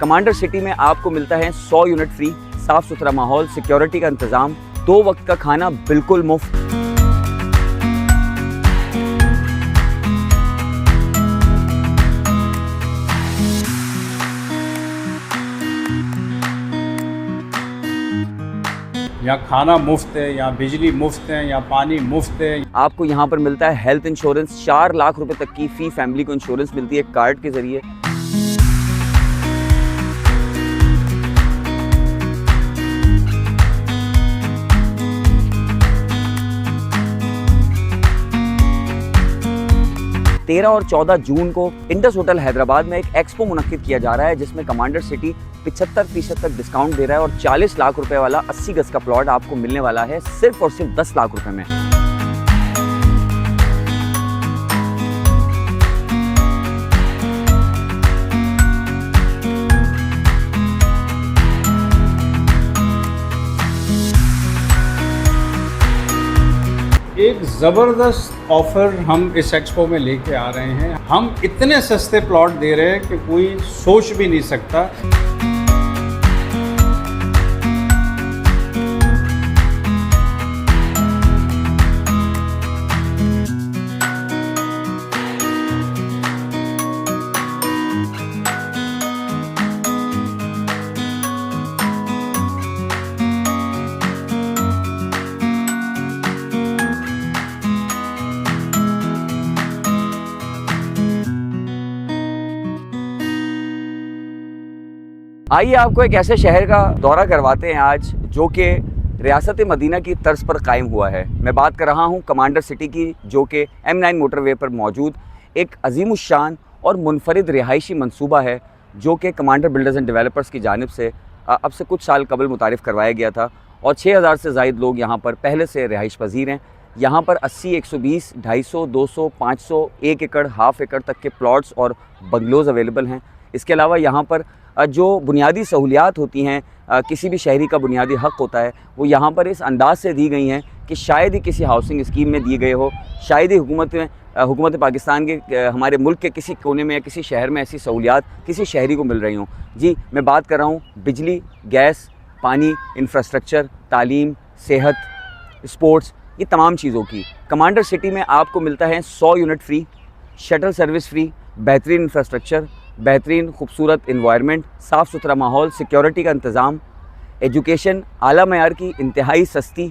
Commander city में आपको मिलता है 100 यूनिट फ्री, साफ सुथरा माहौल, सिक्योरिटी का इंतजाम, 2 वक्त का खाना बिल्कुल मुफ्त। यहाँ खाना मुफ्त है, यहाँ बिजली मुफ्त है, यहाँ पानी मुफ्त है। आपको यहाँ पर मिलता है हेल्थ इंश्योरेंस, 4 लाख रुपए तक की फी फैमिली को इंश्योरेंस मिलती है कार्ड के जरिए। तेरह और 14 जून को इंडस होटल हैदराबाद में एक एक्सपो मुनक्किद किया जा रहा है, जिसमें कमांडर सिटी 75% तक डिस्काउंट दे रहा है और 40 लाख रुपए वाला 80 गज का प्लॉट आपको मिलने वाला है सिर्फ और सिर्फ 10 लाख रुपए में। एक ज़बरदस्त ऑफर हम इस एक्सपो में लेके आ रहे हैं। हम इतने सस्ते प्लॉट दे रहे हैं कि कोई सोच भी नहीं सकता। आइए आपको एक ऐसे शहर का दौरा करवाते हैं आज, जो कि रियासत मदीना की तर्ज पर कायम हुआ है। मैं बात कर रहा हूं कमांडर सिटी की, जो कि M9 मोटरवे पर मौजूद एक अजीमुशान और मुनफरिद रिहायशी मंसूबा है, जो कि कमांडर बिल्डर्स एंड डेवलपर्स की जानिब से अब से कुछ साल कबल मुतारिफ़ करवाया गया था और 6000 से ज़ायद लोग यहाँ पर पहले से रिहाइश पजीर हैं। यहाँ पर 80, 120, 250, 200, 500, 1 एकड़, हाफ एकड़ तक के प्लॉट्स और बंगलोज़ अवेलेबल हैं। इसके अलावा यहाँ पर जो बुनियादी सहूलियात होती हैं, किसी भी शहरी का बुनियादी हक़ होता है, वो यहाँ पर इस अंदाज से दी गई हैं कि शायद ही किसी हाउसिंग स्कीम में दिए गए हो, शायद ही हुकूमत पाकिस्तान के हमारे मुल्क के किसी कोने में या किसी शहर में ऐसी सहूलियात किसी शहरी को मिल रही हों। जी, मैं बात कर रहा हूँ बिजली, गैस, पानी, इंफ्रास्ट्रक्चर, तालीम, सेहत, स्पोर्ट्स, ये तमाम चीज़ों की। कमांडर सिटी में आपको मिलता है 100 unit free, shuttle service free, बेहतरीन इंफ्रास्ट्रक्चर, बेहतरीन खूबसूरत इन्वायरमेंट, साफ़ सुथरा माहौल, सिक्योरिटी का इंतज़ाम, एजुकेशन आला मयार की, इंतहाई सस्ती,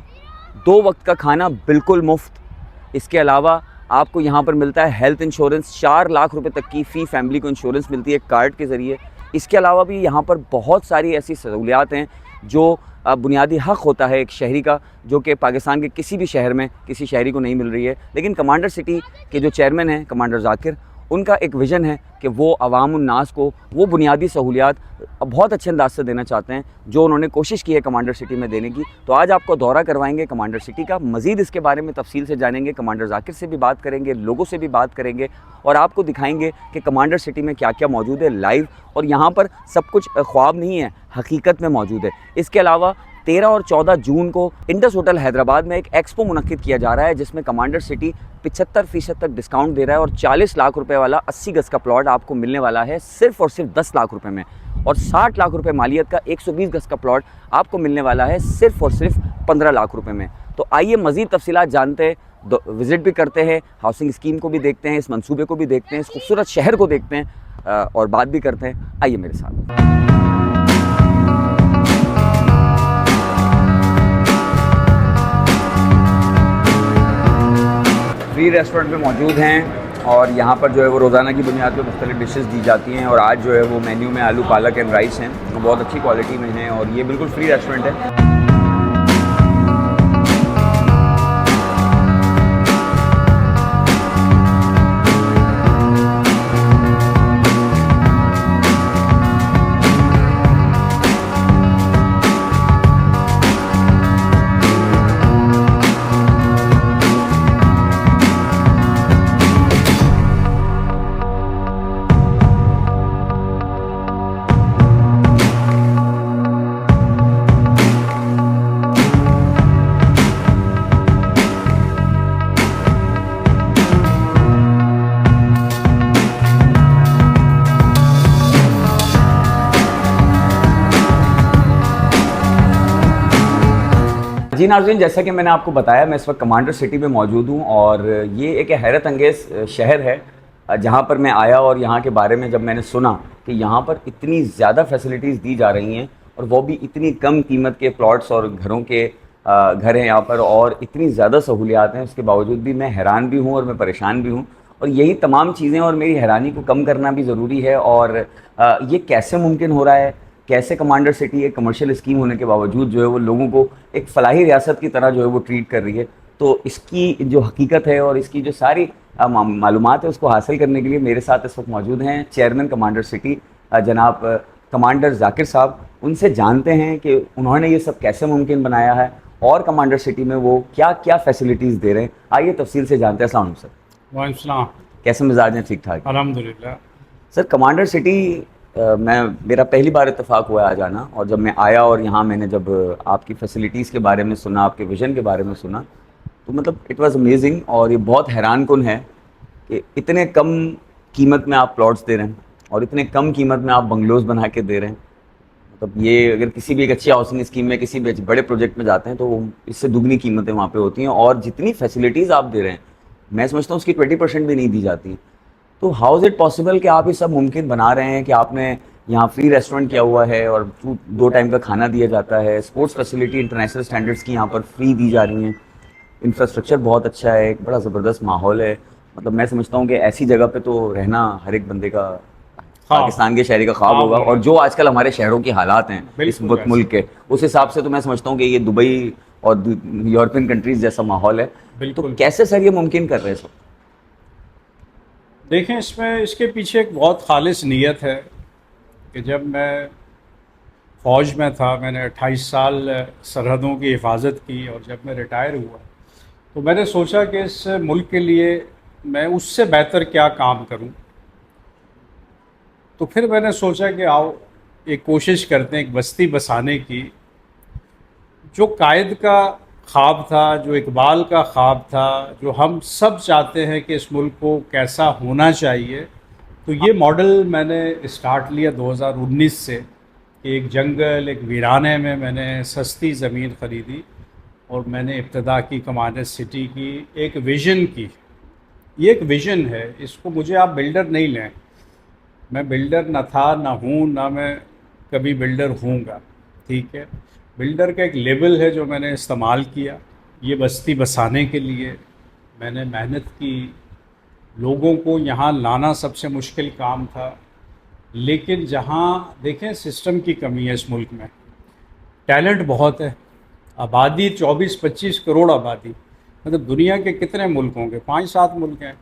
2 वक्त का खाना बिल्कुल मुफ्त। इसके अलावा आपको यहाँ पर मिलता है हेल्थ इंश्योरेंस, 4 लाख रुपए तक की फ़ी फैमिली को इंश्योरेंस मिलती है कार्ड के ज़रिए। इसके अलावा भी यहाँ पर बहुत सारी ऐसी सहूलियात हैं जो बुनियादी हक़ होता है एक शहरी का, जो कि पाकिस्तान के किसी भी शहर में किसी शहरी को नहीं मिल रही है। लेकिन कमांडर सिटी के जो चेयरमैन हैं कमांडर जाकिर, उनका एक विज़न है कि वो अवामुन्नास को वो बुनियादी सहूलियात बहुत अच्छे अंदाज से देना चाहते हैं, जो उन्होंने कोशिश की है कमांडर सिटी में देने की। तो आज आपको दौरा करवाएंगे कमांडर सिटी का, मज़ीद इसके बारे में तफसील से जानेंगे, कमांडर जाकिर से भी बात करेंगे, लोगों से भी बात करेंगे और आपको दिखाएंगे कि कमांडर सिटी में क्या क्या मौजूद है लाइव। और यहाँ पर सब कुछ ख्वाब नहीं है, हकीकत में मौजूद है। इसके अलावा 13 और 14 जून को इंडस होटल हैदराबाद में एक एक्सपो मुनक्किद किया जा रहा है, जिसमें कमांडर सिटी 75% तक डिस्काउंट दे रहा है और 40 लाख रुपए वाला 80 गज का प्लॉट आपको मिलने वाला है सिर्फ और सिर्फ 10 लाख रुपए में, और 60 लाख रुपए मालियत का 120 गज का प्लॉट आपको मिलने वाला है सिर्फ और सिर्फ 15 लाख रुपए में। तो आइए मज़ीद तफसीलात जानते हैं, विज़िट भी करते हैं, हाउसिंग स्कीम को भी देखते हैं, इस मंसूबे को भी देखते हैं, इस खूबसूरत शहर को देखते हैं और बात भी करते हैं। आइए मेरे साथ। फ्री रेस्टोरेंट पे मौजूद हैं और यहाँ पर जो है वो रोज़ाना की बुनियाद पे मुख्तलिफ डिशेस दी जाती हैं और आज जो है वो मेन्यू में आलू पालक एंड राइस हैं, वो बहुत अच्छी क्वालिटी में हैं और ये बिल्कुल फ्री रेस्टोरेंट है। जी नाज़रीन, जैसा कि मैंने आपको बताया, मैं इस वक्त कमांडर सिटी में मौजूद हूँ और ये एक हैरत अंगेज़ शहर है जहाँ पर मैं आया और यहाँ के बारे में जब मैंने सुना कि यहाँ पर इतनी ज़्यादा फैसिलिटीज़ दी जा रही हैं और वो भी इतनी कम कीमत के प्लॉट्स और घरों के घर हैं यहाँ पर और इतनी ज़्यादा सहूलियात हैं, उसके बावजूद भी मैं हैरान भी हूँ और मैं परेशान भी हूँ। और यही तमाम चीज़ें और मेरी हैरानी को कम करना भी ज़रूरी है। और ये कैसे मुमकिन हो रहा है, कैसे कमांडर सिटी एक कमर्शियल स्कीम होने के बावजूद जो है वो लोगों को एक फलाही रियासत की तरह जो है वो ट्रीट कर रही है। तो इसकी जो हकीकत है और इसकी जो सारी मालूमात है उसको हासिल करने के लिए मेरे साथ इस वक्त मौजूद हैं चेयरमैन कमांडर सिटी जनाब कमांडर जाकिर साहब। उनसे जानते हैं कि उन्होंने ये सब कैसे मुमकिन बनाया है और कमांडर सिटी में वो क्या क्या फैसिलिटीज़ दे रहे हैं। आइए तफसील से जानते हैं। अस्सलाम वालेकुम सर। वालेकुम सलाम। कैसे मिजाज हैं? ठीक ठाक अल्हम्दुलिल्लाह। सर। कमांडर सिटी मेरा पहली बार इत्तेफाक हुआ आ जाना, और जब मैं आया और यहाँ मैंने जब आपकी फैसिलिटीज़ के बारे में सुना, आपके विज़न के बारे में सुना, तो मतलब इट वाज़ अमेजिंग। और ये बहुत हैरान कुन है कि इतने कम कीमत में आप प्लॉट्स दे रहे हैं और इतने कम कीमत में आप बंगलोज़ बना के दे रहे हैं। मतलब ये अगर किसी भी एक अच्छी हाउसिंग स्कीम में किसी भी बड़े प्रोजेक्ट में जाते हैं तो इससे दुगनी कीमतें वहाँ पे होती हैं, और जितनी फैसिलिटीज़ आप दे रहे हैं मैं समझता हूँ उसकी 20% भी नहीं दी जाती। तो हाउ इज़ इट पॉसिबल कि आप ये सब मुमकिन बना रहे हैं कि आपने यहाँ फ्री रेस्टोरेंट किया हुआ है और 2 टाइम का खाना दिया जाता है, स्पोर्ट्स फैसिलिटी इंटरनेशनल स्टैंडर्ड्स की यहाँ पर फ्री दी जा रही हैं, इंफ्रास्ट्रक्चर बहुत अच्छा है, एक बड़ा ज़बरदस्त माहौल है। मतलब मैं समझता हूँ कि ऐसी जगह पे तो रहना हर एक बंदे का, पाकिस्तान के शहरी का ख्वाब होगा। और जो आजकल हमारे शहरों की हालात हैं इस मुल्क के, उस हिसाब से तो मैं समझता हूँ कि ये दुबई और यूरोपियन कंट्रीज़ जैसा माहौल है। तो कैसे सर ये मुमकिन कर रहे हैं? देखें, इसमें इसके पीछे एक बहुत खालिस नीयत है कि जब मैं फ़ौज में था, मैंने 28 साल सरहदों की हिफाजत की, और जब मैं रिटायर हुआ तो मैंने सोचा कि इस मुल्क के लिए मैं उससे बेहतर क्या काम करूं। तो फिर मैंने सोचा कि आओ एक कोशिश करते हैं एक बस्ती बसाने की, जो कायद का ख्वाब था, जो इकबाल का ख्वाब था, जो हम सब चाहते हैं कि इस मुल्क को कैसा होना चाहिए। तो ये मॉडल मैंने स्टार्ट लिया 2019 से कि एक जंगल, एक वीराने में मैंने सस्ती ज़मीन ख़रीदी और मैंने इब्तदा की कमांडर सिटी की, एक विज़न की। ये एक विज़न है, इसको मुझे आप बिल्डर नहीं लें, मैं बिल्डर ना था, ना हूँ, ना मैं कभी बिल्डर हूँगा, ठीक है। बिल्डर का एक लेबल है जो मैंने इस्तेमाल किया। ये बस्ती बसाने के लिए मैंने मेहनत की, लोगों को यहाँ लाना सबसे मुश्किल काम था। लेकिन जहाँ देखें सिस्टम की कमी है इस मुल्क में, टैलेंट बहुत है, आबादी 24-25 करोड़ आबादी, मतलब दुनिया के कितने मुल्क होंगे? 5-7 मुल्क हैं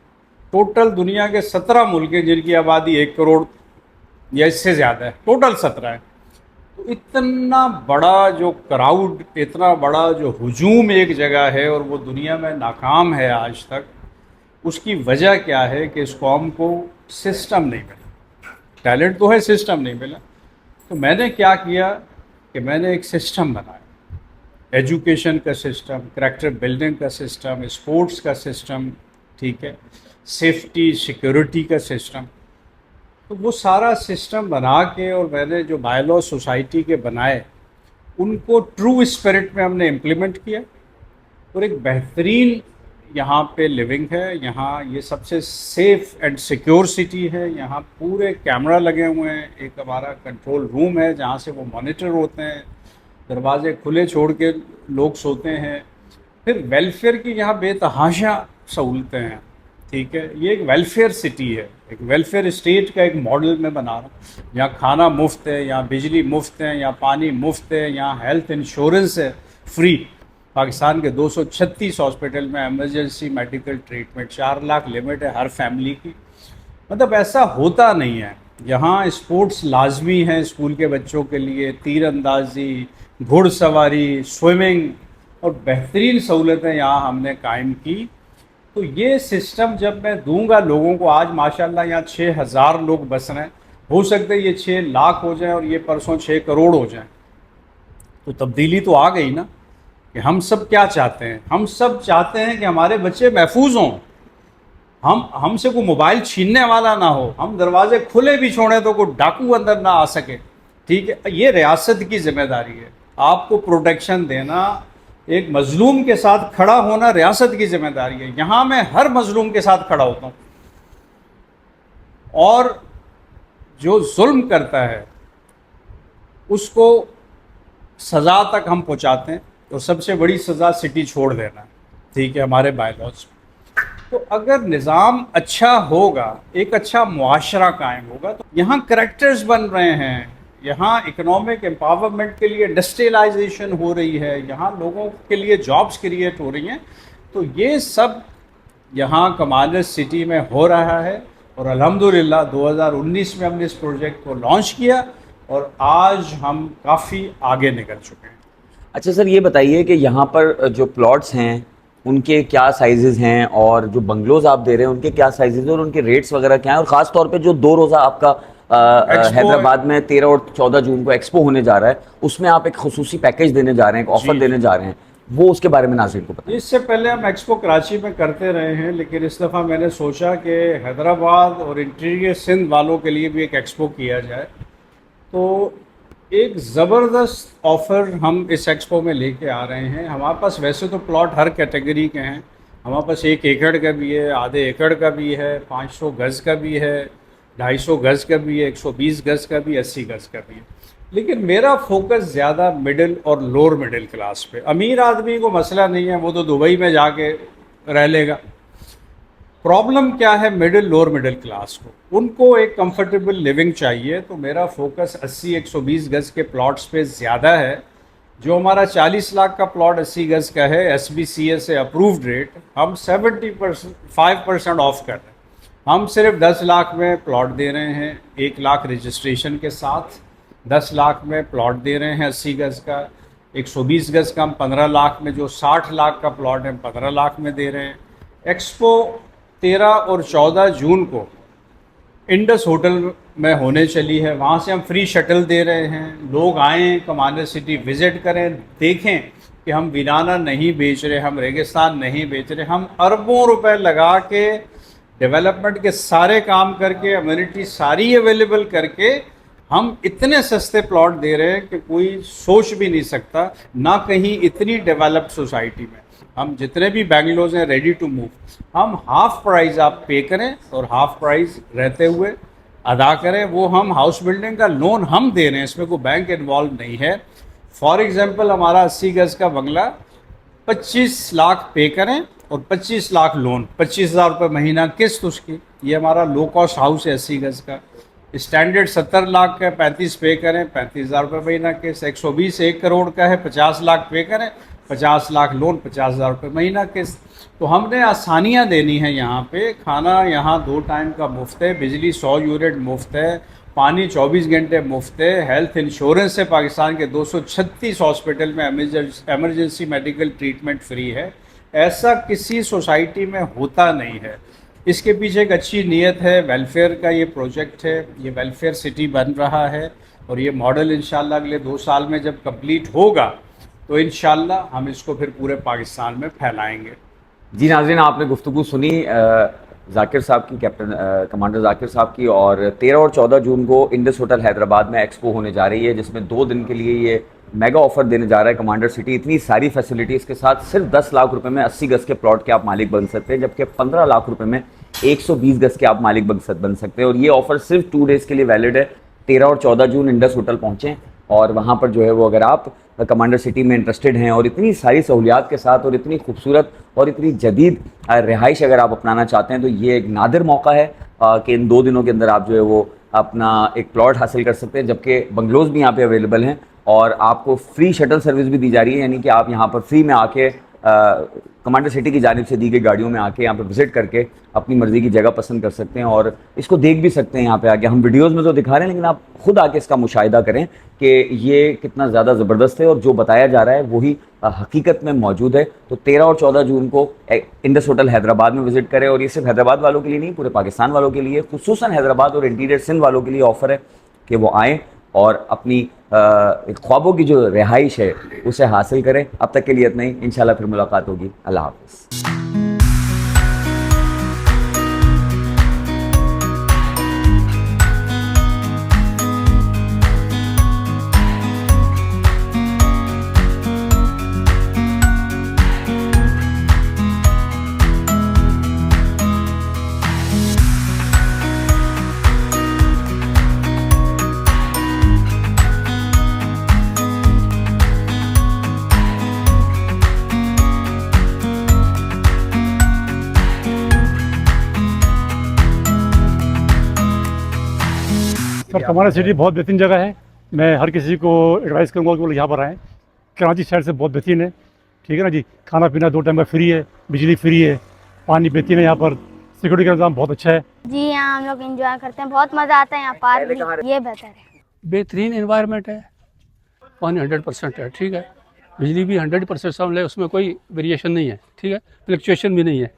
टोटल, दुनिया के 17 मुल्क हैं जिनकी आबादी 1 करोड़ या इससे ज़्यादा है, टोटल 17 है। तो इतना बड़ा जो क्राउड, इतना बड़ा जो हुजूम एक जगह है और वो दुनिया में नाकाम है आज तक, उसकी वजह क्या है कि इस कौम को सिस्टम नहीं मिला। टैलेंट तो है, सिस्टम नहीं मिला। तो मैंने क्या किया कि मैंने एक सिस्टम बनाया, एजुकेशन का सिस्टम, करैक्टर बिल्डिंग का सिस्टम, स्पोर्ट्स का सिस्टम, ठीक है, सेफ्टी सिक्योरिटी का सिस्टम। तो वो सारा सिस्टम बना के और मैंने जो बायलॉ सोसाइटी के बनाए उनको ट्रू स्पिरिट में हमने इम्प्लीमेंट किया, और एक बेहतरीन यहाँ पे लिविंग है। यहाँ ये सबसे सेफ़ एंड सिक्योर सिटी है। यहाँ पूरे कैमरा लगे हुए हैं, एक हमारा कंट्रोल रूम है जहाँ से वो मॉनिटर होते हैं, दरवाजे खुले छोड़ के लोग सोते हैं। फिर वेलफेयर की यहाँ बेतहाशा सहूलतें हैं, ठीक है। ये एक वेलफेयर सिटी है, एक वेलफेयर स्टेट का एक मॉडल मैं बना रहा हूँ। यहाँ खाना मुफ्त है, यहाँ बिजली मुफ्त है, यहाँ पानी मुफ्त है, यहाँ हेल्थ इंश्योरेंस है फ्री। पाकिस्तान के 236 हॉस्पिटल में emergency medical treatment, 4 lakh limit है हर फैमिली की। मतलब ऐसा होता नहीं है। यहाँ स्पोर्ट्स लाजमी है स्कूल के बच्चों के लिए, तीरंदाजी, घुड़सवारी, स्विमिंग, और बेहतरीन सहूलतें यहाँ हमने कायम की। तो ये सिस्टम जब मैं दूंगा लोगों को, आज माशाल्लाह यहाँ 6000 लोग बस रहे हैं, हो सकता है ये 6 लाख हो जाए और ये परसों 6 करोड़ हो जाए। तो तब्दीली तो आ गई ना। कि हम सब क्या चाहते हैं? हम सब चाहते हैं कि हमारे बच्चे महफूज हों, हमसे कोई मोबाइल छीनने वाला ना हो, हम दरवाजे खुले भी छोड़ें तो कोई डाकू अंदर ना आ सके, ठीक है। ये रियासत की जिम्मेदारी है आपको प्रोटेक्शन देना, एक मजलूम के साथ खड़ा होना रियासत की जिम्मेदारी है। यहाँ मैं हर मजलूम के साथ खड़ा होता हूँ, और जो जुल्म करता है उसको सज़ा तक हम पहुँचाते हैं। तो सबसे बड़ी सज़ा सिटी छोड़ देना है, ठीक है, हमारे बायलॉज में। तो अगर निज़ाम अच्छा होगा, एक अच्छा मुआशरा कायम होगा, तो यहाँ करेक्टर्स बन रहे हैं, यहाँ इकोनॉमिक एम्पावरमेंट के लिए इंडस्ट्रियलाइजेशन हो रही है, यहाँ लोगों के लिए जॉब्स क्रिएट हो रही हैं। तो ये सब यहाँ कमांडर सिटी में हो रहा है, और अल्हम्दुलिल्लाह 2019 में हमने इस प्रोजेक्ट को लॉन्च किया और आज हम काफ़ी आगे निकल चुके हैं। अच्छा सर, ये बताइए कि यहाँ पर जो प्लॉट्स हैं उनके क्या साइजेस हैं, और जो बंगलोज आप दे रहे हैं उनके क्या साइजेस हैं, और उनके रेट्स वगैरह क्या हैं, और ख़ास तौर पे जो 2 रोज़ा आपका हैदराबाद में 13 और 14 जून को एक्सपो होने जा रहा है, उसमें आप एक खुसूसी पैकेज देने जा रहे हैं, एक ऑफर देने जा रहे हैं, वो उसके बारे में नाज़रीन को बताइए। इससे पहले हम एक्सपो कराची में करते रहे हैं, लेकिन इस दफ़ा मैंने सोचा कि हैदराबाद और इंटीरियर सिंध वालों के लिए भी एक एक्सपो किया जाए। तो एक ज़बरदस्त ऑफ़र हम इस एक्सपो में लेके आ रहे हैं। हमारे पास वैसे तो प्लॉट हर कैटेगरी के हैं, हमारे पास 1 एकड़ का भी है, आधे एकड़ का भी है, 500 गज़ का भी है, 250 गज़ का भी है, 120 गज़ का भी, 80 गज़ का भी है। लेकिन मेरा फोकस ज़्यादा मिडिल और लोअर मिडिल क्लास पे। अमीर आदमी को मसला नहीं है, वो तो दुबई में जाके रह लेगा। प्रॉब्लम क्या है मिडिल लोअर मिडिल क्लास को, उनको एक कंफर्टेबल लिविंग चाहिए। तो मेरा फोकस 80-120 गज़ के प्लॉट्स पे ज़्यादा है। जो हमारा 40 लाख का प्लॉट 80 गज़ का है, SBCA से अप्रूव्ड रेट, हम 75% ऑफ कर रहे हैं। हम सिर्फ 10 लाख में प्लॉट दे रहे हैं, 1 लाख रजिस्ट्रेशन के साथ। 10 लाख में प्लॉट दे रहे हैं 80 गज़ का। 120 गज़ का हम 15 लाख में, जो 60 लाख का प्लॉट है 15 लाख में दे रहे हैं। एक्सपो 13 और 14 जून को इंडस होटल में होने चली है, वहाँ से हम फ्री शटल दे रहे हैं। लोग आएँ, कमांडर सिटी विज़िट करें, देखें कि हम वीराना नहीं बेच रहे, हम रेगिस्तान नहीं बेच रहे, हम अरबों रुपए लगा के डेवलपमेंट के सारे काम करके, अम्यूनिटी सारी अवेलेबल करके हम इतने सस्ते प्लॉट दे रहे हैं कि कोई सोच भी नहीं सकता, ना कहीं इतनी डेवलप्ड सोसाइटी में। हम जितने भी बेंगलोर हैं रेडी टू मूव, हम हाफ प्राइस आप पे करें और हाफ प्राइस रहते हुए अदा करें। वो हम हाउस बिल्डिंग का लोन हम दे रहे हैं, इसमें कोई बैंक इन्वॉल्व नहीं है। फॉर एग्जांपल हमारा 80 गज़ का बंगला 25 लाख पे करें और 25 लाख लोन, 25,000 रुपये महीना किस्त उसकी। ये हमारा लो कॉस्ट हाउस है 80 गज़ का। स्टैंडर्ड 70 लाख का 35 पे करें, 35,000 रुपये महीना किस्त। 120 1 करोड़ का है, 50 लाख पे करें, 50 लाख लोन, 50,000 रुपये महीना किस्त। तो हमने आसानियाँ देनी है यहाँ पे। खाना यहाँ 2 टाइम का मुफ्त है, बिजली 100 यूनिट मुफ्त है, पानी 24 घंटे मुफ्त है, हेल्थ इंश्योरेंस है, पाकिस्तान के 236 हॉस्पिटल में एमरजेंसी मेडिकल ट्रीटमेंट फ्री है। ऐसा किसी सोसाइटी में होता नहीं है। इसके पीछे एक अच्छी नीयत है, वेलफेयर का ये प्रोजेक्ट है, ये वेलफेयर सिटी बन रहा है, और ये मॉडल इंशाल्लाह अगले 2 साल में जब कंप्लीट होगा तो इंशाल्लाह हम इसको फिर पूरे पाकिस्तान में फैलाएंगे। जी नाज़रीन, आपने गुफ्तगू सुनी जाकिर साहब की, कैप्टन कमांडर जाकिर साहब की। और 13 और 14 जून को इंडस होटल हैदराबाद में एक्सपो होने जा रही है, जिसमें 2 दिन के लिए ये मेगा ऑफर देने जा रहा है कमांडर सिटी। इतनी सारी फैसिलिटीज़ के साथ सिर्फ 10 लाख रुपए में 80 गज़ के प्लॉट के आप मालिक बन सकते हैं, जबकि 15 लाख रुपए में 120 गज़ के आप मालिक बन सकते हैं। और ये ऑफर सिर्फ 2 डेज़ के लिए वैलिड है। 13 और 14 जून इंडस होटल पहुँचें, और वहाँ पर जो है वो, अगर आप कमांडर सिटी में इंटरेस्टेड हैं और इतनी सारी सहूलियात के साथ और इतनी खूबसूरत और इतनी जदीद रिहाइश अगर आप अपनाना चाहते हैं, तो ये एक नादिर मौका है कि इन 2 दिनों के अंदर आप जो है वो अपना एक प्लॉट हासिल कर सकते हैं। जबकि बंगलोज भी यहाँ पे अवेलेबल हैं, और आपको फ्री शटल सर्विस भी दी जा रही है, यानी कि आप यहाँ पर फ्री में आके कमांडर सिटी की जानिब से दी गई गाड़ियों में आके यहाँ पर विज़िट करके अपनी मर्ज़ी की जगह पसंद कर सकते हैं, और इसको देख भी सकते हैं यहाँ पे आके। हम वीडियोज़ में तो दिखा रहे हैं, लेकिन आप खुद आके इसका मुशाहिदा करें कि ये कितना ज़्यादा ज़बरदस्त है, और जो बताया जा रहा है वही हकीकत में मौजूद है। तो 13 और 14 जून को इंडस होटल हैदराबाद में विज़िट करें, और ये सिर्फ हैदराबाद वालों के लिए नहीं, पूरे पाकिस्तान वालों के लिए, खुसूसन हैदराबाद और इंटीरियर सिंध वालों के लिए ऑफ़र है कि वो आएँ और अपनी ख्वाबों की जो रिहाइश है उसे हासिल करें। अब तक के लिए इतना ही, इंशाल्लाह फिर मुलाकात होगी। अल्लाह हाफ़िज़। सर कमांडर सिटी बहुत बेहतरीन जगह है। मैं हर किसी को एडवाइस करूँगा कि वो लोग यहाँ पर आएँ। कराची शहर से बहुत बेहतरीन है, ठीक है ना जी। खाना पीना 2 टाइम का फ्री है, बिजली फ्री है, पानी बेहतरीन है, यहाँ पर सिक्योरिटी का इंतजाम बहुत अच्छा है। जी यहाँ हम लोग एंजॉय करते हैं, बहुत मज़ा आता है यहाँ पार्क में, ये बेहतर है। बेहतरीन एनवायरनमेंट है, पानी 100% है, ठीक है। बिजली भी 100% सामने, उसमें कोई वेरिएशन नहीं है, ठीक है, फ्लक्चुएशन भी नहीं है।